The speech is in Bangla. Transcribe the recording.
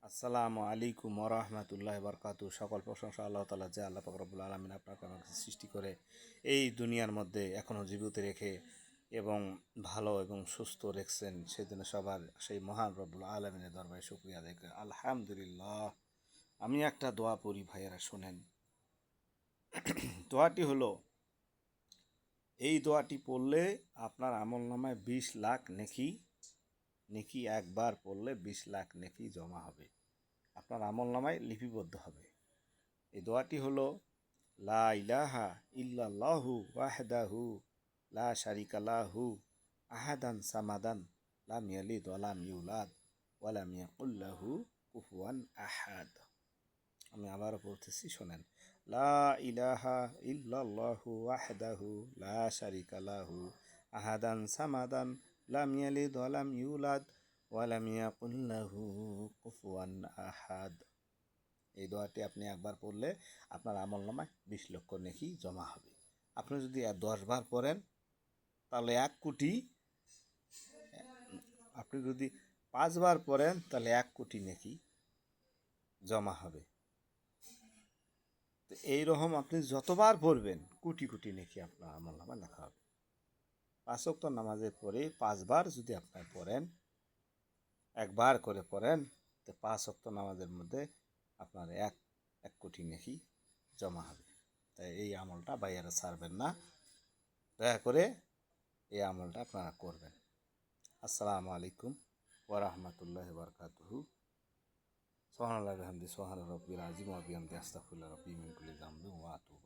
আসসালামু আলাইকুম ওরহমতুল্লাহ বরকাতু। সকল প্রশংসা আল্লাহ তাআলা, যে আল্লাহ পাক রব্বুল আলামিন আপনাকে আমাকে সৃষ্টি করে এই দুনিয়ার মধ্যে এখনও জীবিত রেখে এবং ভালো এবং সুস্থ রেখেছেন। সেজন্য সবার সেই মহান রব্বুল আলামিনের দরবারে শুকরিয়া আদায় করি। আলহামদুলিল্লাহ। আমি একটা দোয়া পড়ি, ভাইয়েরা শোনেন। দোয়াটি হলো, এই দোয়াটি পড়লে আপনার আমলনামায় 20 লাখ নেকি একবার পড়লে 20 লাখ নেকি জমা হবে, আপনার আমলনামায় লিপিবদ্ধ হবে। এই দোয়াটি হলো, লা ইলাহা ইল্লাল্লাহু ওয়াহদাহু লা শারিকা লাহু আহাদান সামাদান লাম ইয়ালিদ ওয়া লাম ইউলাদ ওয়া লাম ইয়াকুল লাহু কুফুয়ান আহাদ। আমি আবারও বলতেছি, শোনেন। লা ইলাহা ইল্লাল্লাহু ওয়াহদাহু লা শারিকা লাহু আহাদান সামাদান লাম ইয়ালিদ ওয়া লাম ইউলাদ ওয়া লাম ইয়াকুল লাহু কুফুয়ান আহাদ। এই দোয়াটি আপনি একবার পড়লে আপনার আমলনামায় 20 লক্ষ নেকি জমা হবে। আপনি যদি 10 বার পড়েন তাহলে 1 কোটি, আপনি যদি 5 বার পড়েন তাহলে 1 কোটি নেকি জমা হবে। তো এইরকম আপনি যতবার পড়বেন কোটি কোটি নেকি আপনার আমলনামায় লেখা হবে। 5 ওয়াক্ত নামাজের পরে 5 বার যদি আপনি পড়েন, একবার করে পড়েন, তো 5 ওয়াক্ত নামাজের মধ্যে আপনার এক কোটি নেকি জমা হবে। তাই এই আমলটা ভাইয়ারা ছাড়বেন না, দয়া করে এই আমলটা আপনারা করবেন। আসসালামু আলাইকুম ওয়া রাহমাতুল্লাহি ওয়া বারাকাতুহু। সুবহানাল্লাহি ওয়া বিহামদিহি সুবহানা রাব্বিল আযীম ওয়া বিহামদিহি আস্তাগফিরুল্লাহ রাব্বি মিন কুল্লি যামবিন ওয়া আতুবু।